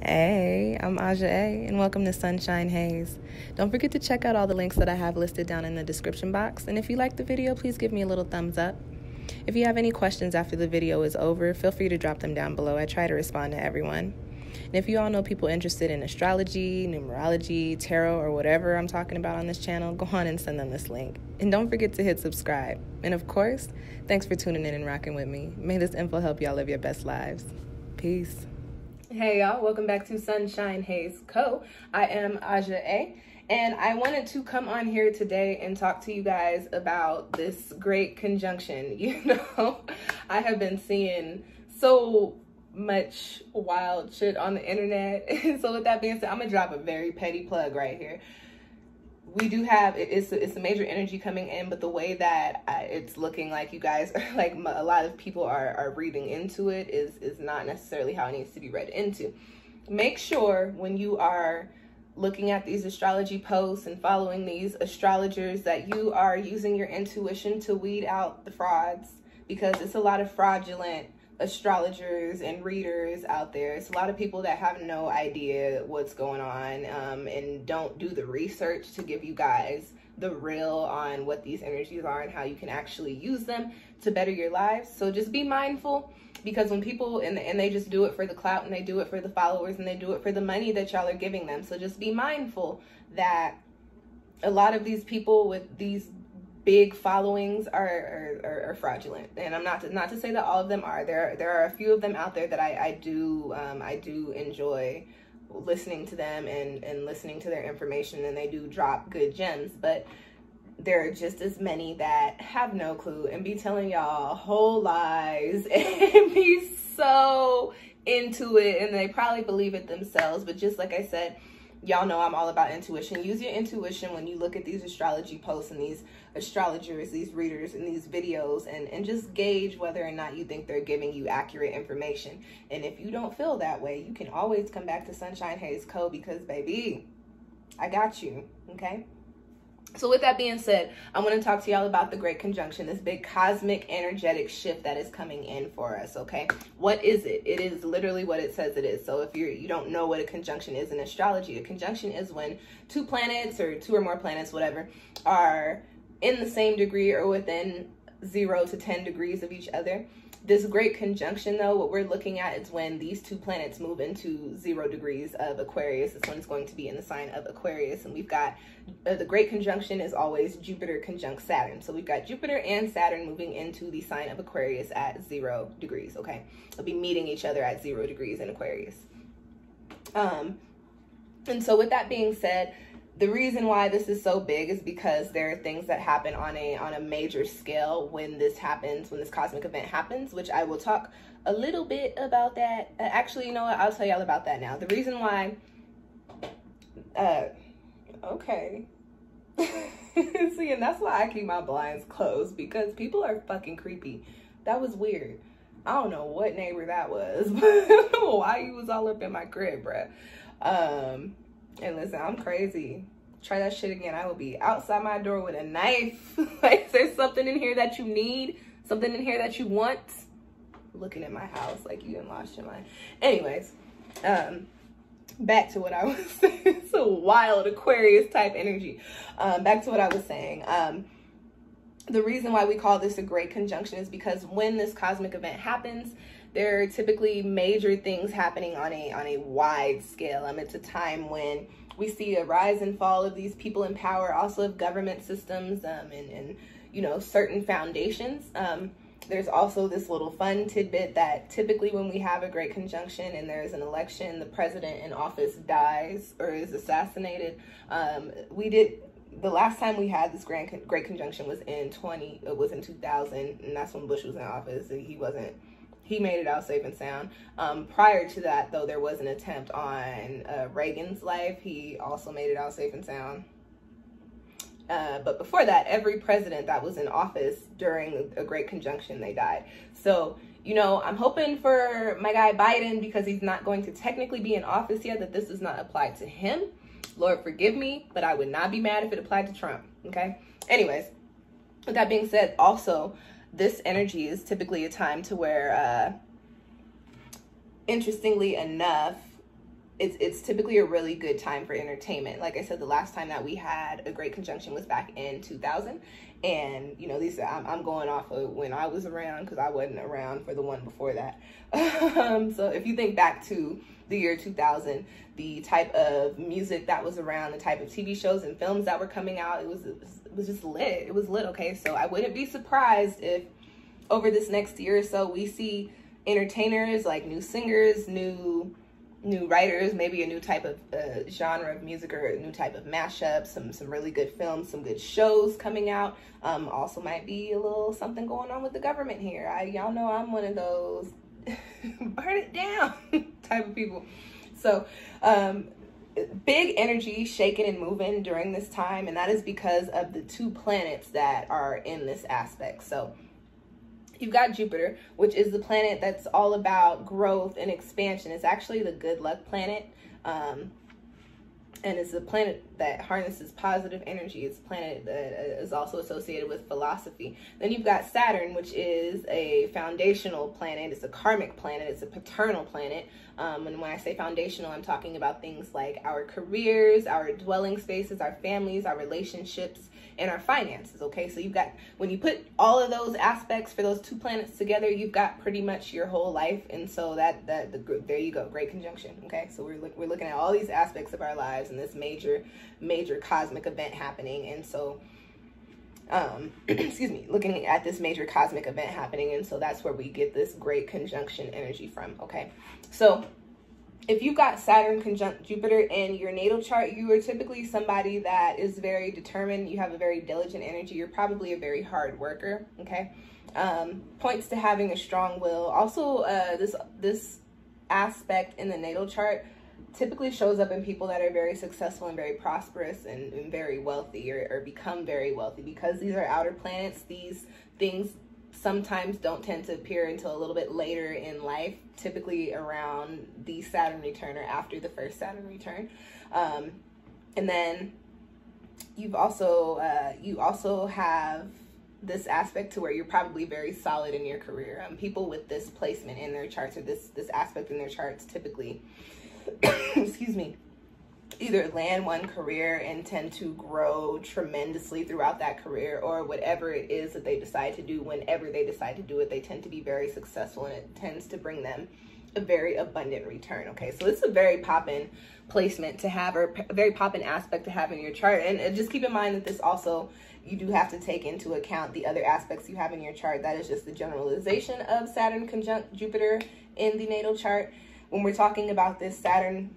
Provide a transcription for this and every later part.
Hey, I'm Aja A, and welcome to Sunshine Haze. Don't forget to check out all the links that I have listed down in the description box, and if you like the video, please give me a little thumbs up. If you have any questions after the video is over, feel free to drop them down below. I try to respond to everyone. And if you all know people interested in astrology, numerology, tarot, or whatever I'm talking about on this channel, go on and send them this link. And don't forget to hit subscribe. And of course, thanks for tuning in and rocking with me. May this info help y'all live your best lives. Peace. Hey y'all, welcome back to SunshinehazeCo. I am Aja A, and I wanted to come on here today and talk to you guys about this great conjunction. You know, I have been seeing so much wild shit on the internet. So with that being said, I'm gonna drop a very petty plug right here. We do have, it's a major energy coming in, but the way that it's looking like you guys are, like a lot of people are reading into it is not necessarily how it needs to be read into. Make sure when you are looking at these astrology posts and following these astrologers that you are using your intuition to weed out the frauds, because it's a lot of fraudulent astrologers and readers out there. It's a lot of people that have no idea what's going on and don't do the research to give you guys the real on what these energies are and how you can actually use them to better your lives. So just be mindful, because when people and they just do it for the clout, and they do it for the followers, and they do it for the money that y'all are giving them. So just be mindful that a lot of these people with these big followings are fraudulent, and I'm not to say that all of them are. There are a few of them out there that I do enjoy listening to them and listening to their information, and they do drop good gems. But there are just as many that have no clue and be telling y'all whole lies and be so into it, and they probably believe it themselves. But just like I said, y'all know I'm all about intuition. Use your intuition when you look at these astrology posts and these astrologers, these readers, and these videos, and just gauge whether or not you think they're giving you accurate information. And if you don't feel that way, you can always come back to SunshinehazeCo, because baby, I got you, okay? So with that being said, I want to talk to y'all about the Great Conjunction, this big cosmic energetic shift that is coming in for us, okay? What is it? It is literally what it says it is. So if you don't know what a conjunction is in astrology, a conjunction is when two planets, or two or more planets, whatever, are in the same degree or within 0 to 10 degrees of each other. This Great Conjunction, though, what we're looking at is when these two planets move into 0 degrees of Aquarius. This one is going to be in the sign of Aquarius. And we've got, the Great Conjunction is always Jupiter conjunct Saturn. So we've got Jupiter and Saturn moving into the sign of Aquarius at 0 degrees, okay? They'll be meeting each other at 0 degrees in Aquarius. And so with that being said, the reason why this is so big is because there are things that happen on a major scale when this happens, when this cosmic event happens, which I will talk a little bit about that. Actually, you know what? I'll tell y'all about that now. The reason why, okay. See, and that's why I keep my blinds closed, because people are fucking creepy. That was weird. I don't know what neighbor that was, but why you was all up in my crib, bruh. And listen, I'm crazy. Try that shit again, I will be outside my door with a knife. Like, is there something in here that you need? Something in here that you want? Looking at my house like you done lost your mind. Anyways, back to what I was saying. It's a wild Aquarius type energy. Back to what I was saying. The reason why we call this a great conjunction is because when this cosmic event happens, there are typically major things happening on a wide scale. It's a time when we see a rise and fall of these people in power, also of government systems, and you know, certain foundations. There's also this little fun tidbit that typically when we have a great conjunction and there's an election, the president in office dies or is assassinated. The last time we had this great conjunction was in 2000, and that's when Bush was in office. He made it out safe and sound. Prior to that, though, there was an attempt on Reagan's life. He also made it out safe and sound. But before that, every president that was in office during a great conjunction, they died. So, you know, I'm hoping for my guy Biden, because he's not going to technically be in office yet, that this does not apply to him. Lord forgive me, but I would not be mad if it applied to Trump, okay? Anyways, with that being said, also, this energy is typically a time to where, interestingly enough, it's typically a really good time for entertainment. Like I said, the last time that we had a great conjunction was back in 2000. And, you know, these I'm going off of when I was around, because I wasn't around for the one before that. So if you think back to the year 2000, the type of music that was around, the type of TV shows and films that were coming out, it was just lit. It was lit, okay? So I wouldn't be surprised if over this next year or so we see entertainers, like new singers, new writers, maybe a new type of genre of music, or a new type of mashup, some really good films, some good shows coming out. Also might be a little something going on with the government here. Y'all know I'm one of those burn it down type of people. So big energy shaking and moving during this time, and that is because of the two planets that are in this aspect. So you've got Jupiter, which is the planet that's all about growth and expansion. It's actually the good luck planet. And it's a planet that harnesses positive energy. It's a planet that is also associated with philosophy. Then you've got Saturn, which is a foundational planet. It's a karmic planet. It's a paternal planet. And when I say foundational, I'm talking about things like our careers, our dwelling spaces, our families, our relationships, and our finances, okay? So you've got, when you put all of those aspects for those two planets together, you've got pretty much your whole life. And so there you go, great conjunction, okay? So we're looking at all these aspects of our lives and this major cosmic event happening. And so, excuse me, looking at this major cosmic event happening. And so that's where we get this great conjunction energy from, okay? So if you've got Saturn conjunct Jupiter in your natal chart, you are typically somebody that is very determined. You have a very diligent energy. You're probably a very hard worker, okay? Points to having a strong will. Also, this aspect in the natal chart typically shows up in people that are very successful and very prosperous and very wealthy, or become very wealthy. Because these are outer planets, these things sometimes don't tend to appear until a little bit later in life, typically around the Saturn return or after the first Saturn return. And then you also have this aspect to where you're probably very solid in your career. People with this placement in their charts, or this aspect in their charts, typically excuse me, either land one career and tend to grow tremendously throughout that career, or whatever it is that they decide to do, whenever they decide to do it, they tend to be very successful, and it tends to bring them a very abundant return, okay? So it's a very poppin' placement to have, or a very poppin' aspect to have in your chart. And just keep in mind that this also, you do have to take into account the other aspects you have in your chart. That is just the generalization of Saturn conjunct Jupiter in the natal chart. When we're talking about this Saturn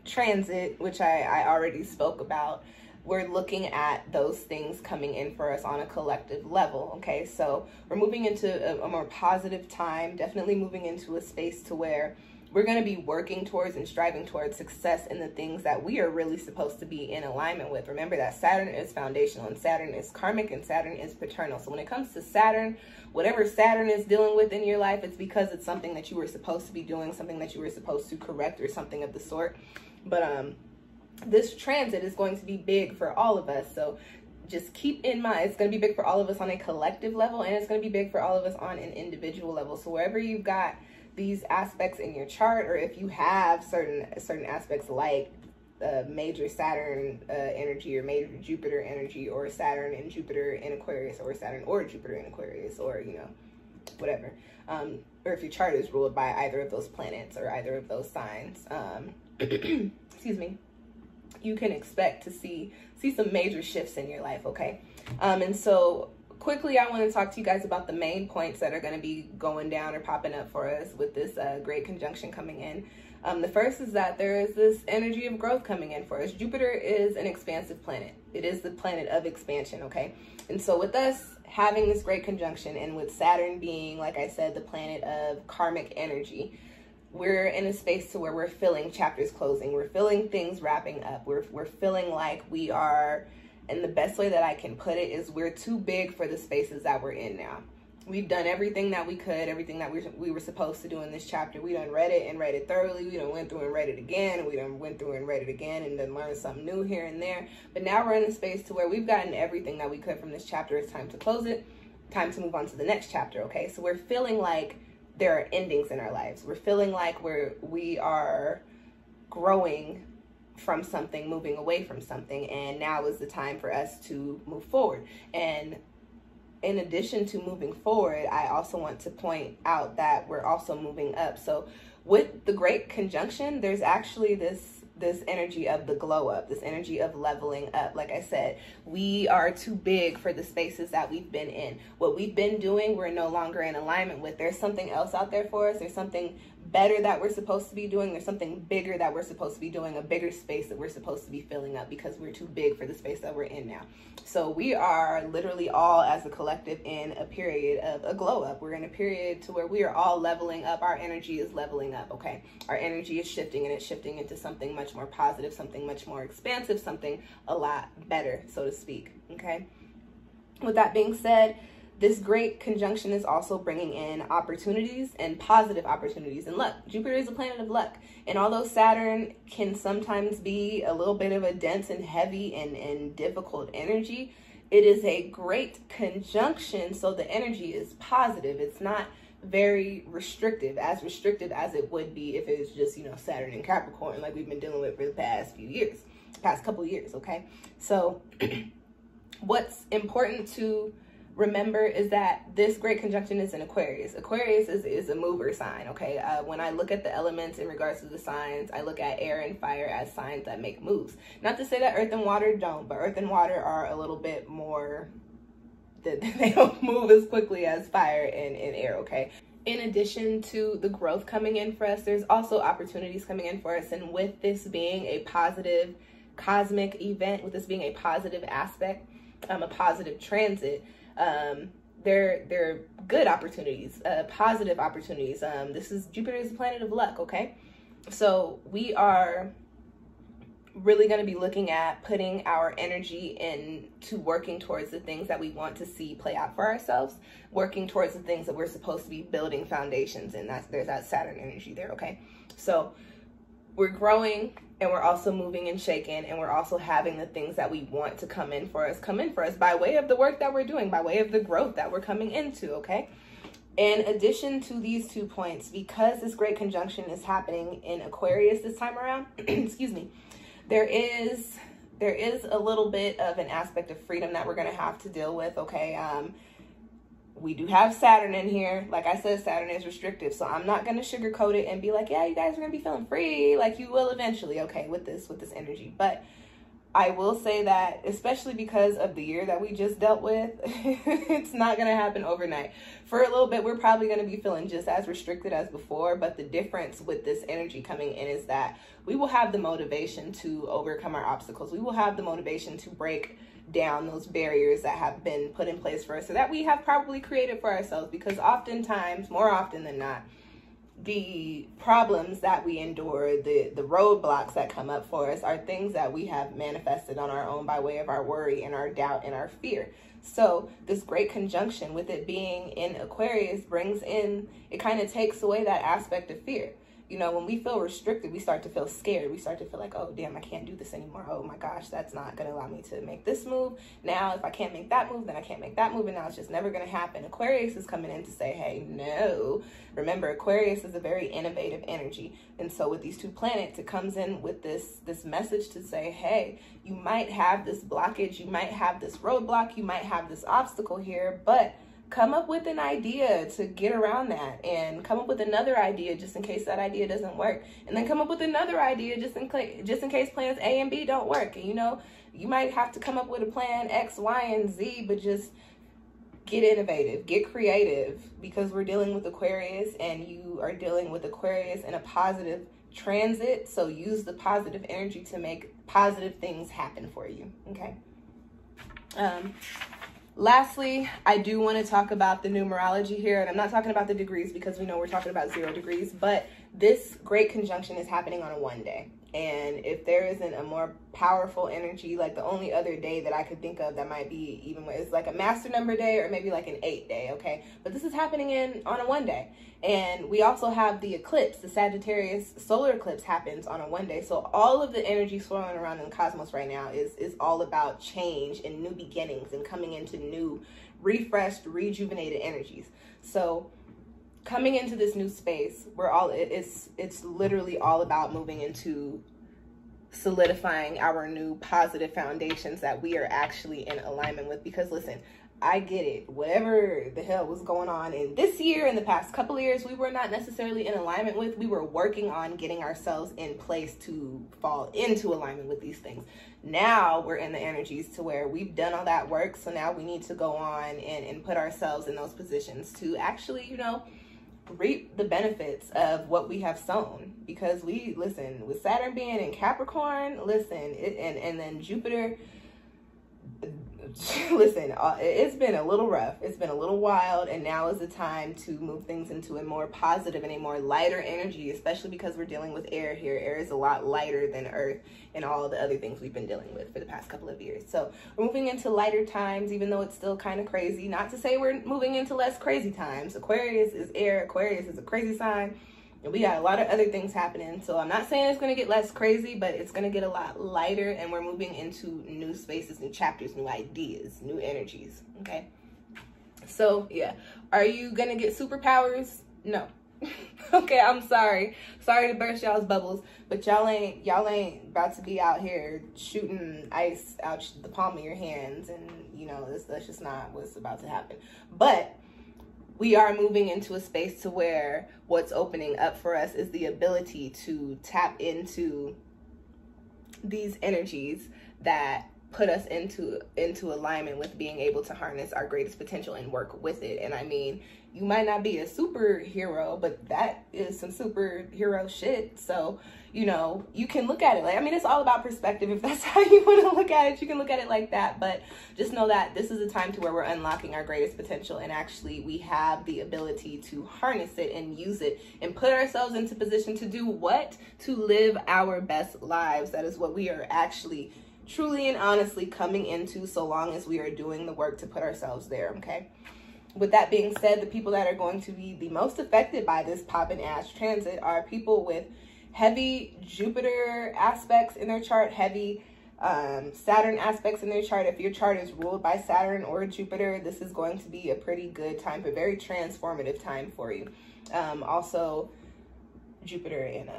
transit, which I already spoke about, we're looking at those things coming in for us on a collective level, okay? So we're moving into a more positive time, definitely moving into a space to where we're going to be working towards and striving towards success in the things that we are really supposed to be in alignment with. Remember that Saturn is foundational, and Saturn is karmic, and Saturn is paternal. So when it comes to Saturn, whatever Saturn is dealing with in your life, it's because it's something that you were supposed to be doing, something that you were supposed to correct, or something of the sort. But this transit is going to be big for all of us. So just keep in mind, it's going to be big for all of us on a collective level, and it's going to be big for all of us on an individual level. So wherever you've got these aspects in your chart, or if you have certain aspects like major Saturn energy, or major Jupiter energy, or Saturn and Jupiter in Aquarius, or Saturn or Jupiter in Aquarius, or, you know, whatever, or if your chart is ruled by either of those planets or either of those signs, excuse me, you can expect to see some major shifts in your life, okay? And so quickly, I want to talk to you guys about the main points that are going to be going down or popping up for us with this great conjunction coming in. The first is that there is this energy of growth coming in for us. Jupiter is an expansive planet. It is the planet of expansion, okay? And so with us having this great conjunction, and with Saturn being, like I said, the planet of karmic energy, we're in a space to where we're feeling chapters closing. We're feeling things wrapping up. We're feeling like we are, and the best way that I can put it is we're too big for the spaces that we're in now. We've done everything that we could, everything that we were supposed to do in this chapter. We done read it and read it thoroughly. We done went through and read it again, and we done went through and read it again, and then learned something new here and there. But now we're in a space to where we've gotten everything that we could from this chapter. It's time to close it, time to move on to the next chapter, okay? So we're feeling like there are endings in our lives. We're feeling like we are growing from something, moving away from something, and now is the time for us to move forward. And in addition to moving forward, I also want to point out that we're also moving up. So with the Great Conjunction, there's actually this energy of the glow up, this energy of leveling up. Like I said, we are too big for the spaces that we've been in. What we've been doing, we're no longer in alignment with. There's something else out there for us. There's something better that we're supposed to be doing. There's something bigger that we're supposed to be doing, a bigger space that we're supposed to be filling up, because we're too big for the space that we're in now. So we are literally all, as a collective, in a period of a glow up. We're in a period to where we are all leveling up. Our energy is leveling up, okay? Our energy is shifting, and it's shifting into something much more positive, something much more expansive, something a lot better, so to speak, okay? With that being said, this Great Conjunction is also bringing in opportunities, and positive opportunities, and luck. Jupiter is a planet of luck. And although Saturn can sometimes be a little bit of a dense and heavy and difficult energy, it is a great conjunction, so the energy is positive. It's not very restrictive as it would be if it was just, you know, Saturn and Capricorn, like we've been dealing with for the past couple of years, okay? So what's important to remember is that this Great Conjunction is in Aquarius. Aquarius is a mover sign, okay? When I look at the elements in regards to the signs, I look at air and fire as signs that make moves. Not to say that earth and water don't, but earth and water are a little bit more, they don't move as quickly as fire and air, okay? In addition to the growth coming in for us, there's also opportunities coming in for us. And with this being a positive cosmic event, with this being a positive aspect, a positive transit, they're good opportunities, positive opportunities. Jupiter is a planet of luck, okay? So we are really going to be looking at putting our energy into working towards the things that we want to see play out for ourselves, working towards the things that we're supposed to be building foundations in. There's that Saturn energy there, okay? So we're growing, and we're also moving and shaking, and we're also having the things that we want to come in for us by way of the work that we're doing, by way of the growth that we're coming into, okay? In addition to these 2 points, because this Great Conjunction is happening in Aquarius this time around, excuse me, there is a little bit of an aspect of freedom that we're going to have to deal with, okay? We do have Saturn in here. Like I said, Saturn is restrictive, so I'm not going to sugarcoat it and be like, yeah, you guys are going to be feeling free, like you will eventually, okay, with this energy. But I will say that, especially because of the year that we just dealt with, it's not going to happen overnight. For a little bit, we're probably going to be feeling just as restricted as before, but the difference with this energy coming in is that we will have the motivation to overcome our obstacles. We will have the motivation to break down those barriers that have been put in place for us, so that we have probably created for ourselves, because oftentimes, more often than not, the problems that we endure, the roadblocks that come up for us are things that we have manifested on our own by way of our worry and our doubt and our fear. So this Great Conjunction, with it being in Aquarius, brings in, it kind of takes away that aspect of fear. You know, when we feel restricted, we start to feel scared. We start to feel like, oh, damn, I can't do this anymore. Oh, my gosh, that's not going to allow me to make this move. Now, if I can't make that move, then I can't make that move, and now it's just never going to happen. Aquarius is coming in to say, hey, no. Remember, Aquarius is a very innovative energy. And so with these 2 planets, it comes in with this message to say, hey, you might have this blockage, you might have this roadblock, you might have this obstacle here, but come up with an idea to get around that, and come up with another idea just in case that idea doesn't work, and then come up with another idea just in case plans A and B don't work. And you know, you might have to come up with a plan X, Y, and Z, but just get innovative, get creative, because we're dealing with Aquarius, and you are dealing with Aquarius in a positive transit. So use the positive energy to make positive things happen for you, okay? Lastly, I do want to talk about the numerology here, and I'm not talking about the degrees because we know we're talking about 0 degrees, but this Great Conjunction is happening on a 1 day. And if there isn't a more powerful energy, like the only other day that I could think of that might be even, it's like a master number day or maybe like an 8 day, okay? But this is happening on a 1 day. And we also have the eclipse, the Sagittarius solar eclipse happens on a 1 day. So all of the energy swirling around in the cosmos right now is all about change and new beginnings and coming into new, refreshed, rejuvenated energies. So coming into this new space, it's literally all about moving into solidifying our new positive foundations that we are actually in alignment with. Because listen, I get it, whatever the hell was going on in this year, in the past couple of years, we were not necessarily in alignment with. We were working on getting ourselves in place to fall into alignment with these things. Now we're in the energies to where we've done all that work, so now we need to go on and put ourselves in those positions to actually, you know, reap the benefits of what we have sown. Because listen, with Saturn being in Capricorn, and then Jupiter, listen, it's been a little rough, it's been a little wild, and now is the time to move things into a more positive and a more lighter energy, especially because we're dealing with air here. Air is a lot lighter than earth and all the other things we've been dealing with for the past couple of years. So we're moving into lighter times, even though it's still kind of crazy. Not to say we're moving into less crazy times. Aquarius is air, Aquarius is a crazy sign, and we got a lot of other things happening. So I'm not saying it's going to get less crazy, but it's going to get a lot lighter, and we're moving into new spaces, new chapters, new ideas, new energies, okay? So, yeah. Are you going to get superpowers? No. Okay, I'm sorry. Sorry to burst y'all's bubbles, but y'all ain't about to be out here shooting ice out the palm of your hands, and, you know, that's just not what's about to happen. But we are moving into a space to where what's opening up for us is the ability to tap into these energies that put us into alignment with being able to harness our greatest potential and work with it. And I mean, you might not be a superhero, but that is some superhero shit. So, you know, you can look at it like, I mean, it's all about perspective. If that's how you want to look at it, you can look at it like that. But just know that this is a time to where we're unlocking our greatest potential, and actually we have the ability to harness it and use it and put ourselves into position to do what? To live our best lives. That is what we are actually truly and honestly coming into, so long as we are doing the work to put ourselves there, okay? With that being said, the people that are going to be the most affected by this poppin' ass transit are people with heavy Jupiter aspects in their chart, heavy Saturn aspects in their chart. If your chart is ruled by Saturn or Jupiter, this is going to be a pretty good time, a very transformative time for you. Also, Jupiter and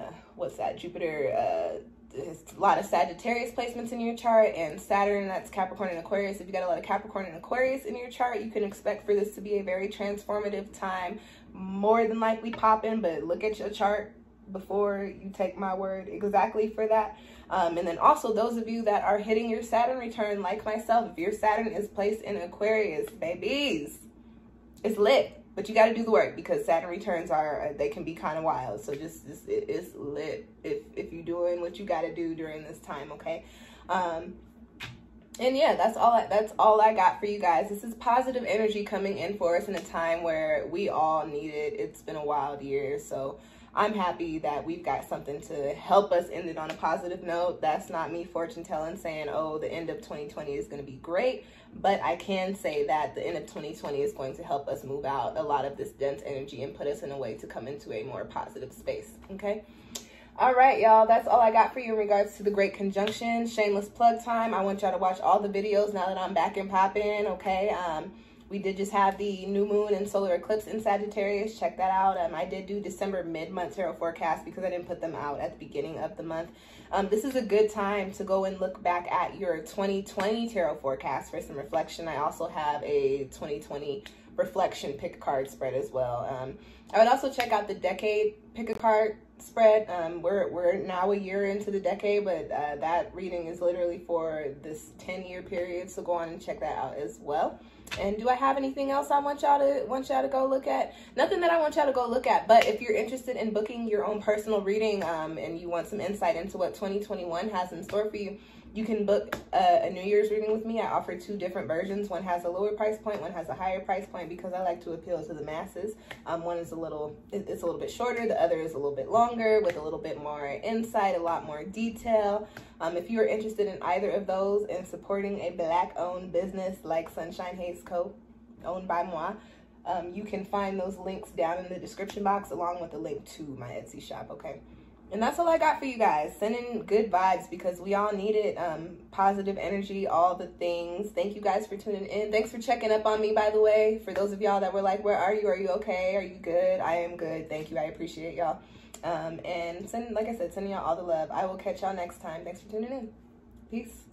Jupiter, there's a lot of Sagittarius placements in your chart, and Saturn, that's Capricorn and Aquarius. If you got a lot of Capricorn and Aquarius in your chart, you can expect for this to be a very transformative time, more than likely popping, but look at your chart before you take my word exactly for that. And then also those of you that are hitting your Saturn return, like myself, if your Saturn is placed in Aquarius, babies, it's lit. But you got to do the work, because Saturn returns they can be kind of wild. So it's lit if you're doing what you got to do during this time, okay? And yeah, that's all I got for you guys. This is positive energy coming in for us in a time where we all need it. It's been a wild year, so I'm happy that we've got something to help us end it on a positive note. That's not me fortune telling saying, oh, the end of 2020 is going to be great. But I can say that the end of 2020 is going to help us move out a lot of this dense energy and put us in a way to come into a more positive space, okay? All right, y'all, that's all I got for you in regards to the Great Conjunction. Shameless plug time. I want y'all to watch all the videos now that I'm back and popping, okay? We did just have the new moon and solar eclipse in Sagittarius. Check that out. I did do December mid-month tarot forecast because I didn't put them out at the beginning of the month. This is a good time to go and look back at your 2020 tarot forecast for some reflection. I also have a 2020 reflection pick a card spread as well. I would also check out the decade pick a card spread. We're now a year into the decade, but that reading is literally for this 10-year period, so go on and check that out as well. And do I have anything else I want y'all to go look at? Nothing that I want y'all to go look at, but if you're interested in booking your own personal reading and you want some insight into what 2021 has in store for you, you can book a New Year's reading with me. I offer 2 different versions. One has a lower price point, one has a higher price point, because I like to appeal to the masses. One is it's a little bit shorter, the other is a little bit longer with a little bit more insight, a lot more detail. If you are interested in either of those and supporting a Black-owned business like SunshinehazeCo, owned by moi, you can find those links down in the description box along with a link to my Etsy shop, okay? And that's all I got for you guys. Sending good vibes because we all need it. Positive energy, all the things. Thank you guys for tuning in. Thanks for checking up on me, by the way. For those of y'all that were like, where are you? Are you okay? Are you good? I am good. Thank you. I appreciate y'all. And like I said, sending y'all all the love. I will catch y'all next time. Thanks for tuning in. Peace.